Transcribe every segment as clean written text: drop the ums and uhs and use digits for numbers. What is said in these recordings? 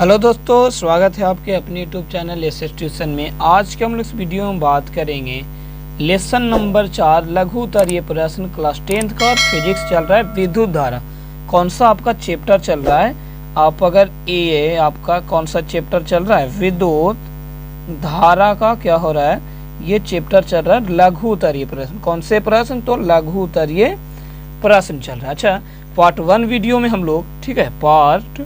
Hello दोस्तों, स्वागत है आपके अपने यूट्यूब चैनल एसएस ट्यूशन में। आज के हम लोग इस वीडियो में बात करेंगे लेसन नंबर 4 लघु उत्तरीय प्रश्न क्लास 10th का और फिजिक्स चल रहा है विद्युत धारा। कौन सा आपका चैप्टर चल रहा है? आप अगर ये आपका कौन सा चैप्टर चल रहा है? विद्युत धारा का क्या हो रहा है? ये चैप्टर चल रहा है लघु उत्तरीय प्रश्न। कौन से प्रश्न? तो लघु उत्तरीय प्रश्न चल रहा है। अच्छा, पार्ट 1 वीडियो में हम लोग, ठीक है, पार्ट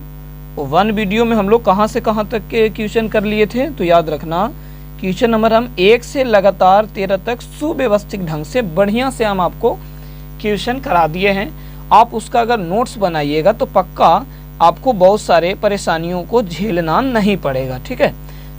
1 वीडियो में हम लोग कहाँ से कहाँ तक के क्वेश्चन कर लिए थे? तो याद रखना, क्वेश्चन नंबर हम 1 से लगातार 13 तक सुव्यवस्थित ढंग से बढ़िया से हम आपको क्वेश्चन करा दिए हैं। आप उसका अगर नोट्स बनाइएगा तो पक्का आपको बहुत सारे परेशानियों को झेलना नहीं पड़ेगा, ठीक है।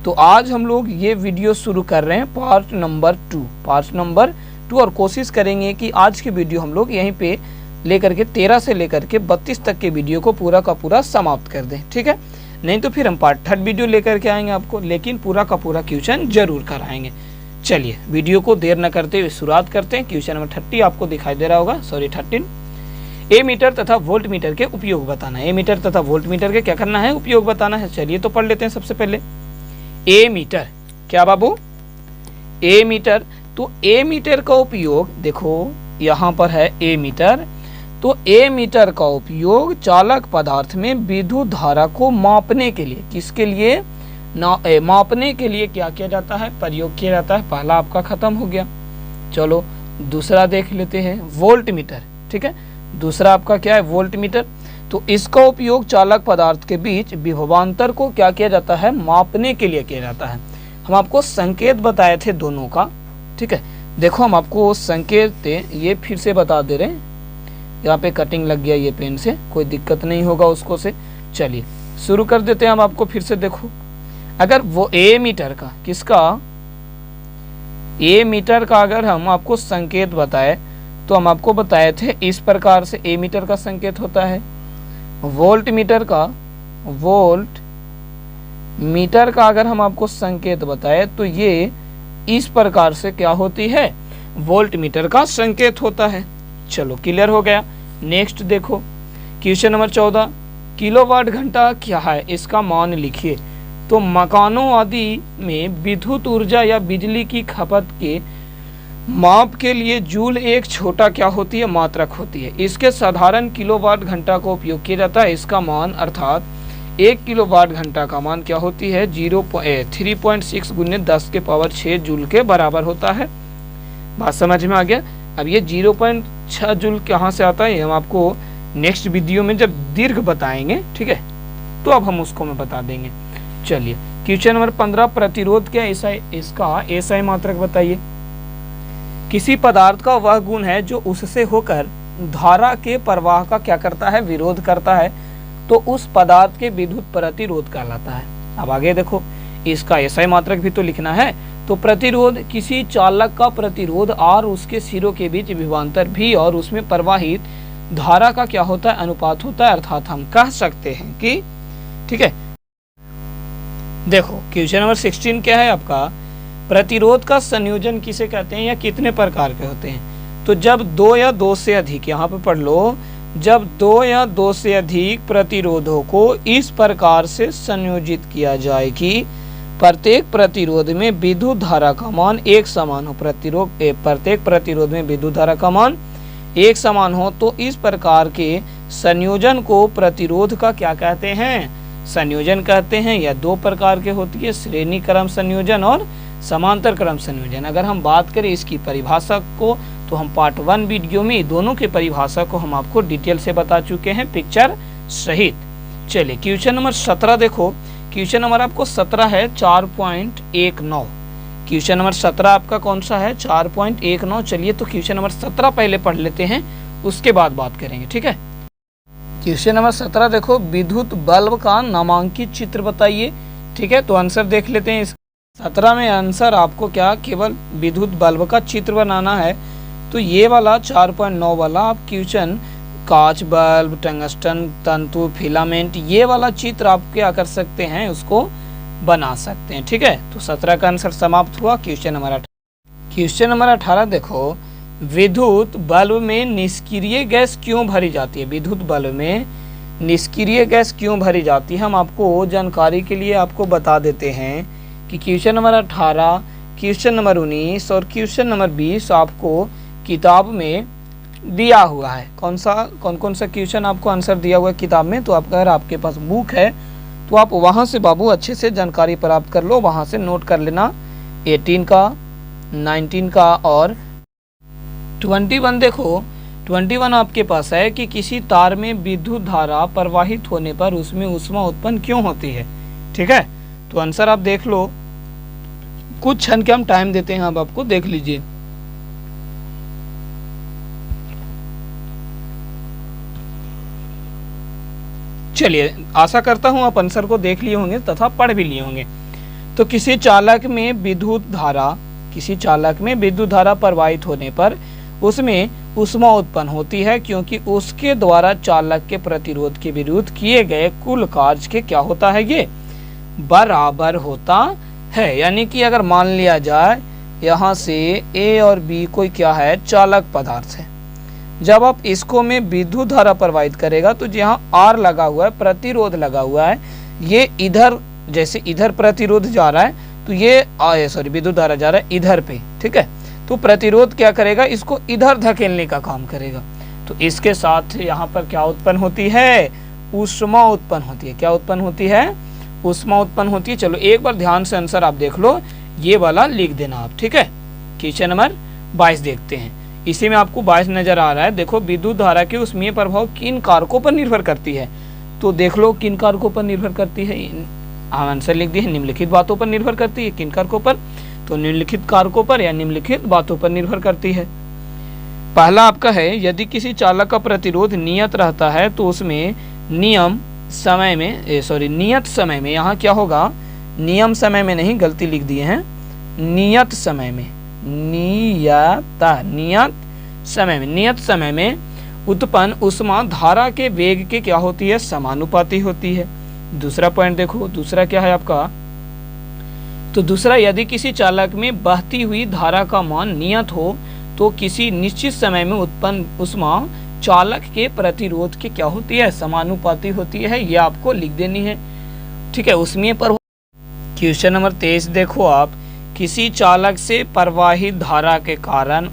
तो आज हम लोग ये वीडियो शुरू कर रहे हैं पार्ट नंबर 2 और कोशिश करेंगे कि आज की वीडियो हम लोग यहीं पे लेकर के 13 से लेकर के 32 तक के वीडियो को पूरा का पूरा समाप्त कर दें, ठीक है। नहीं तो फिर हम पार्ट 3 वीडियो लेकर के आएंगे आपको, लेकिन पूरा का पूरा क्वेश्चन जरूर कराएंगे। चलिए वीडियो को देर न करते हुए शुरुआत करते हैं। क्वेश्चन नंबर 30 आपको दिखाई दे रहा होगा, सॉरी 13। ए मीटर तथा वोल्ट मीटर के उपयोग बताना है। ए मीटर तथा वोल्ट मीटर के क्या करना है? उपयोग बताना है। चलिए तो पढ़ लेते हैं। सबसे पहले ए मीटर, क्या बाबू? ए मीटर। तो ए मीटर का उपयोग देखो, यहाँ पर है ए मीटर। तो ए मीटर का उपयोग चालक पदार्थ में विद्युत धारा को मापने के लिए, किसके लिए? मापने के लिए क्या किया जाता है? प्रयोग किया जाता है। पहला आपका खत्म हो गया। चलो दूसरा देख लेते हैं, वोल्ट मीटर, ठीक है। दूसरा आपका क्या है? Volt meter. तो इसका उपयोग चालक पदार्थ के बीच विभवांतर को क्या किया जाता है? मापने के लिए किया जाता है। हम आपको संकेत बताए थे दोनों का, ठीक है। देखो हम आपको संकेत ये फिर से बता दे रहे हैं। यहाँ पे कटिंग लग गया ये पेन से, कोई दिक्कत नहीं होगा उसको से। चलिए शुरू कर देते हैं हम आपको फिर से। देखो, अगर वो ए मीटर का, किसका? ए मीटर का अगर हम आपको संकेत बताए तो हम आपको बताए थे इस प्रकार से ए मीटर का संकेत होता है। वोल्ट मीटर का, वोल्ट मीटर का अगर हम आपको संकेत बताए तो ये इस प्रकार से क्या होती है? वोल्ट मीटर का संकेत होता है। चलो क्लियर हो गया। नेक्स्ट देखो, क्वेश्चन नंबर 14, किलोवाट घंटा क्या है? इसका मान लिखिए। तो मकानों आदि में विद्युत ऊर्जा या बिजली की खपत के माप के लिए जूल एक छोटा क्या होती है? मात्रक होती है। इसके साधारण किलोवाट घंटा को उपयोग किया जाता है। इसका मान अर्थात 1 किलोवाट घंटा का मान क्या होती है? 3.6 गुने 10 के पावर 6 जूल के बराबर होता है। बात समझ में आ गया? अब ये 0.6 जूल कहाँ से आता है हम आपको नेक्स्ट वीडियो में जब दीर्घ बताएंगे, ठीक है, तो अब हम उसको मैं बता देंगे। चलिए क्वेश्चन नंबर 15, प्रतिरोध क्या है? इसका एसआई मात्रक बताइए। किसी पदार्थ का वह गुण है जो उससे होकर धारा के प्रवाह का क्या करता है? विरोध करता है। तो उस पदार्थ के विद्युत प्रतिरोध कहलाता है। अब आगे देखो, इसका एसआई मात्रक भी तो लिखना है। तो प्रतिरोध किसी चालक का प्रतिरोध और उसके सिरों के बीच विभवांतर भी और उसमें प्रवाहित धारा का क्या होता है? अनुपात होता है। अर्थात हम कह सकते हैं कि, ठीक है, देखो क्वेश्चन नंबर 16 क्या है आपका? प्रतिरोध का संयोजन किसे कहते हैं या कितने प्रकार के होते हैं? तो जब 2 या 2 से अधिक, यहाँ पे पढ़ लो, जब 2 या 2 से अधिक प्रतिरोधों को इस प्रकार से संयोजित किया जाए कि प्रत्येक प्रतिरोध में विद्युत धारा का मान एक समान हो। प्रत्येक प्रतिरोध में विद्युत धारा का मान एक समान हो, तो इस प्रकार के संयोजन को प्रतिरोध का क्या कहते हैं? संयोजन कहते हैं। या 2 प्रकार के होती है, श्रेणी क्रम संयोजन और समांतर क्रम संयोजन। अगर हम बात करें इसकी परिभाषा को, तो हम पार्ट 1 वीडियो में दोनों की परिभाषा को हम आपको डिटेल से बता चुके हैं, पिक्चर सहित। चलिए क्वेश्चन नंबर 17 देखो। क्वेश्चन नंबर आपको 17 है 4.19। क्वेश्चन नंबर 17 आपका कौन सा है? 4.19। चलिए तो क्वेश्चन नंबर 17 पहले पढ़ लेते हैं, उसके बाद बात करेंगे, ठीक है। क्वेश्चन नंबर 17 देखो, विद्युत बल्ब का नामांकित चित्र बताइए, ठीक है। तो आंसर देख लेते हैं। इस 17 में आंसर आपको क्या? केवल विद्युत बल्ब का चित्र बनाना है। तो ये वाला 4.9 वाला आप क्वेश्चन कांच बल्ब, टंगस्टन तंतु, फिलामेंट, ये वाला चित्र आप क्या कर सकते हैं? उसको बना सकते हैं, ठीक है। तो 17 का आंसर समाप्त हुआ। क्वेश्चन नंबर 18, क्वेश्चन नंबर 18 देखो, विद्युत बल्ब में निष्क्रिय गैस क्यों भरी जाती है? विद्युत बल्ब में निष्क्रिय गैस क्यों भरी जाती है, हम आपको जानकारी के लिए आपको बता देते हैं कि क्वेश्चन नंबर 18, क्वेश्चन नंबर 19 और क्वेश्चन नंबर 20 आपको किताब में दिया हुआ है। कौन कौन सा क्वेश्चन आपको आंसर दिया हुआ है किताब में, तो अगर आपके पास बुक है तो आप वहाँ से बाबू अच्छे से जानकारी प्राप्त कर लो, वहाँ से नोट कर लेना। 18 का, 19 का और 21 देखो, 21 आपके पास है कि किसी तार में विद्युत धारा प्रवाहित होने पर उसमें ऊष्मा उत्पन्न क्यों होती है। ठीक है, तो आंसर आप देख लो, कुछ क्षण के हम टाइम देते हैं, अब आपको देख लीजिए। चलिए, आशा करता हूं आप आंसर को देख लिए होंगे तथा पढ़ भी लिए होंगे। तो किसी चालक में विद्युत धारा प्रवाहित होने पर उसमें ऊष्मा उत्पन्न होती है क्योंकि उसके द्वारा चालक के प्रतिरोध के विरुद्ध किए गए कुल कार्य के क्या होता है, ये बराबर होता है। यानी कि अगर मान लिया जाए यहाँ से ए और बी कोई क्या है, चालक पदार्थ है, जब आप इसको में विद्युत धारा प्रवाहित करेगा तो जहाँ आर लगा हुआ है, प्रतिरोध लगा हुआ है, ये इधर, जैसे इधर प्रतिरोध जा रहा है तो ये विद्युत धारा जा रहा है इधर पे। ठीक है, तो प्रतिरोध क्या करेगा, इसको इधर धकेलने का काम करेगा। तो इसके साथ यहाँ पर क्या उत्पन्न होती है, ऊष्मा उत्पन्न होती है। क्या उत्पन्न होती है, ऊष्मा उत्पन्न होती है। चलो एक बार ध्यान से आंसर आप देख लो, ये वाला लिख देना आप। ठीक है, क्वेश्चन नंबर 22 देखते हैं। इसी में आपको 22 नजर आ रहा है। देखो, विद्युत धारा के ऊष्मीय प्रभाव किन कारकों पर निर्भर करती है, तो देख लो किन कारकों पर निर्भर करती है। आंसर लिख दिए, निम्नलिखित बातों पर निर्भर करती है। किन कारकों पर, तो निम्नलिखित कारकों पर या निम्नलिखित बातों पर निर्भर करती है। पहला आपका है, यदि किसी चालक का प्रतिरोध नियत रहता है तो उसमें नियत समय में, यहाँ क्या होगा, नियम समय में नहीं, गलती लिख दिए हैं, नियत समय में उत्पन्न ऊष्मा धारा के वेग के क्या होती है, समानुपाती होती है। दूसरा पॉइंट देखो, दूसरा क्या है आपका, तो दूसरा, यदि किसी चालक में बहती हुई धारा का मान नियत हो तो किसी निश्चित समय में उत्पन्न ऊष्मा चालक के प्रतिरोध की क्या होती है, समानुपाती होती है। ये आपको लिख देनी है। ठीक है, ऊष्मीय प्रभाव। क्वेश्चन नंबर 23 देखो आप, किसी चालक से प्रवाहित धारा के कारण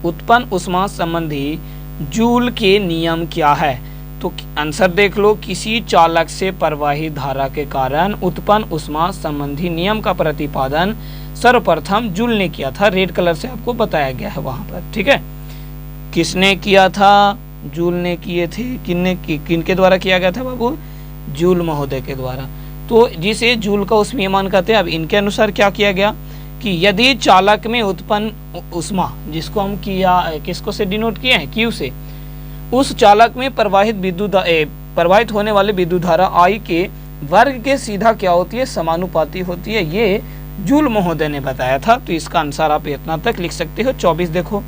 उत्पन्न ऊष्मा संबंधी जूल के नियम क्या है, तो आंसर देख लो, किसी चालक से प्रवाहित धारा के कारण उत्पन्न ऊष्मा संबंधी नियम का प्रतिपादन सर्वप्रथम जूल ने किया था। रेड कलर से आपको बताया गया है वहां पर। ठीक है, किसने किया था, जूल ने किए थे। किनके द्वारा किया गया था बाबू, जूल महोदय के द्वारा। तो जिसे जूल का ऊष्मीय मान कहते हैं। अब इनके अनुसार क्या किया गया कि यदि चालक में उत्पन्न ऊष्मा, जिसको हम किसको से डिनोट किए हैं, क्यू से, उस चालक में प्रवाहित होने वाले विद्युत धारा आई के वर्ग के सीधा क्या होती है, समानुपाती होती है। ये जूल महोदय ने बताया था। तो इसका आंसर आप इतना तक लिख सकते हो। 24 देखो,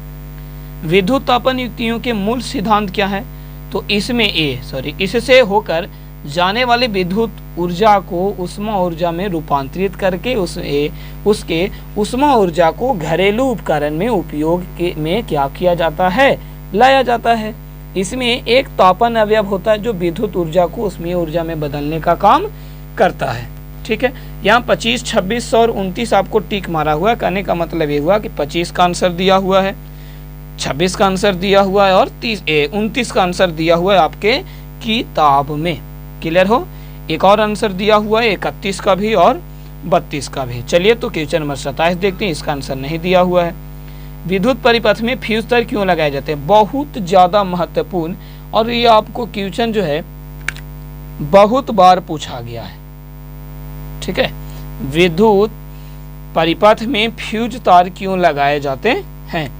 विद्युत तापन युक्तियों के मूल सिद्धांत क्या है, तो इसमें इससे होकर जाने वाले विद्युत ऊर्जा को उष्मा ऊर्जा में रूपांतरित करके उसके उष्मा ऊर्जा को घरेलू उपकरण में उपयोग में क्या किया जाता है, लाया जाता है। इसमें एक तापन अवयव होता है जो विद्युत ऊर्जा को उष्मीय ऊर्जा में बदलने का काम करता है। ठीक है, यहाँ 25, 26 और 29 आपको टिक मारा हुआ है। कहने का मतलब ये हुआ कि 25 का आंसर दिया हुआ है, 26 का आंसर दिया हुआ है और 29 का आंसर दिया हुआ है आपके किताब में। क्लियर हो, एक और आंसर दिया हुआ है 31 का भी और 32 का भी। चलिए, तो क्वेश्चन नंबर 27 देखते हैं। इसका आंसर नहीं दिया हुआ है। विद्युत परिपथ में फ्यूज तार क्यों लगाए जाते हैं, बहुत ज्यादा महत्वपूर्ण, और ये आपको क्वेश्चन जो है बहुत बार पूछा गया है। ठीक है, विद्युत परिपथ में फ्यूज तार क्यों लगाए जाते हैं,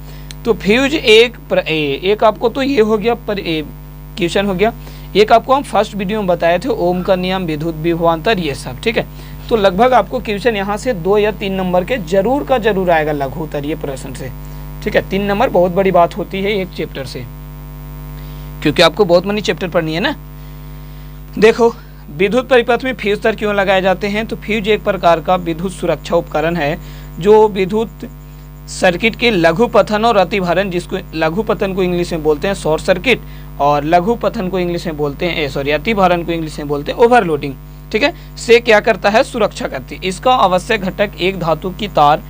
तो फ्यूज एक आपको तो ये हो गया क्वेश्चन हो गया। एक आपको हम फर्स्ट वीडियो में बताए थे, ओम का नियम, विद्युत विभवांतर, ये सब। ठीक है, तो लगभग आपको क्वेश्चन यहाँ से 2 या 3 नंबर के जरूर का जरूर आएगा लघु उत्तरीय प्रश्न से। ठीक है, 3 नंबर बहुत बड़ी बात होती है एक चैप्टर से, क्योंकि आपको बहुत मनी चैप्टर पढ़नी है ना। देखो, विद्युत परिपथ में फ्यूज तार क्यों लगाए जाते हैं, तो फ्यूज एक प्रकार का विद्युत सुरक्षा उपकरण है जो विद्युत सर्किट के लघु पतन और अतिभारण, जिसको लघु पतन को इंग्लिश में बोलते हैं शॉर्ट सर्किट, और लघु पतन को इंग्लिश में बोलते हैं अति भारण को इंग्लिश में बोलते हैं ओवरलोडिंग, ठीक है, से क्या करता है, सुरक्षा करती है। इसका आवश्यक घटक एक धातु की तार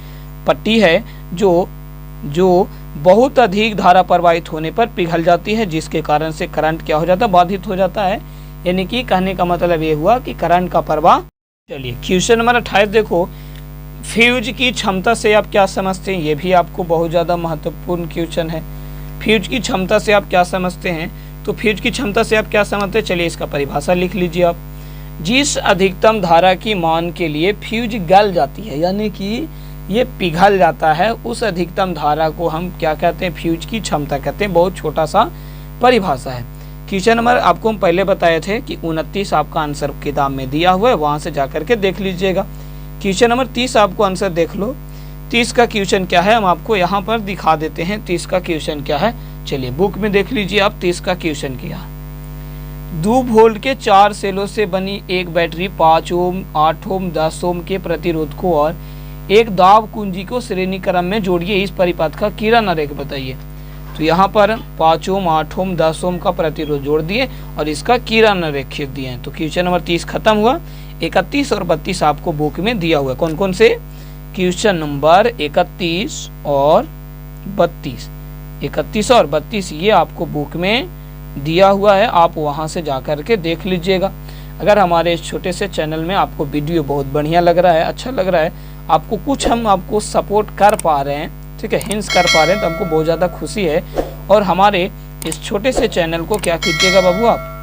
पट्टी है जो बहुत अधिक धारा प्रवाहित होने पर पिघल जाती है, जिसके कारण से करंट क्या हो जाता है, बाधित हो जाता है। यानी कि कहने का मतलब ये हुआ कि करंट का प्रवाह। चलिए क्वेश्चन नंबर 28 देखो, फ्यूज की क्षमता से आप क्या समझते हैं, ये भी आपको बहुत ज़्यादा महत्वपूर्ण क्वेश्चन है। फ्यूज की क्षमता से आप क्या समझते हैं, तो फ्यूज की क्षमता से आप क्या समझते हैं, चलिए इसका परिभाषा लिख लीजिए आप। जिस अधिकतम धारा की मान के लिए फ्यूज गल जाती है, यानी कि ये पिघल जाता है, उस अधिकतम धारा को हम क्या कहते हैं, फ्यूज की क्षमता कहते हैं। बहुत छोटा सा परिभाषा है। क्वेश्चन नंबर आपको हम पहले बताए थे कि 29 आपका आंसर किताब में दिया हुआ है, वहां से जाकर के देख लीजिएगा। क्वेश्चन नंबर 30 आपको आंसर देख लो। 30 का क्वेश्चन क्या है, हम आपको यहाँ पर दिखा देते हैं 30 का क्वेश्चन क्या है। चलिए बुक में देख लीजिए आप 30 का क्वेश्चन क्या है। 2 वोल्ट के 4 सेलों से बनी एक बैटरी 5 ओम, 8 ओम, 10 ओम के प्रतिरोध को और एक दाब कुंजी को श्रेणी क्रम में जोड़िए, इस परिपथ का किरण आरेख बताइए। तो यहाँ पर 5 ओम, 8 ओम, 10 ओम का प्रतिरोध जोड़ दिए और इसका किरण आरेख खींच दिए हैं। तो क्वेश्चन नंबर 30 खत्म हुआ। 31 और 32 आपको बुक में दिया हुआ है। कौन कौन से, क्वेश्चन नंबर 31 और 32, 31 और 32 ये आपको बुक में दिया हुआ है, आप वहां से जाकर के देख लीजिएगा। अगर हमारे इस छोटे से चैनल में आपको वीडियो बहुत बढ़िया लग रहा है, अच्छा लग रहा है, आपको कुछ हम आपको सपोर्ट कर पा रहे हैं, ठीक है, हिंट्स कर पा रहे हैं, तो हमको बहुत ज़्यादा खुशी है। और हमारे इस छोटे से चैनल को क्या कीजिएगा बाबू, आप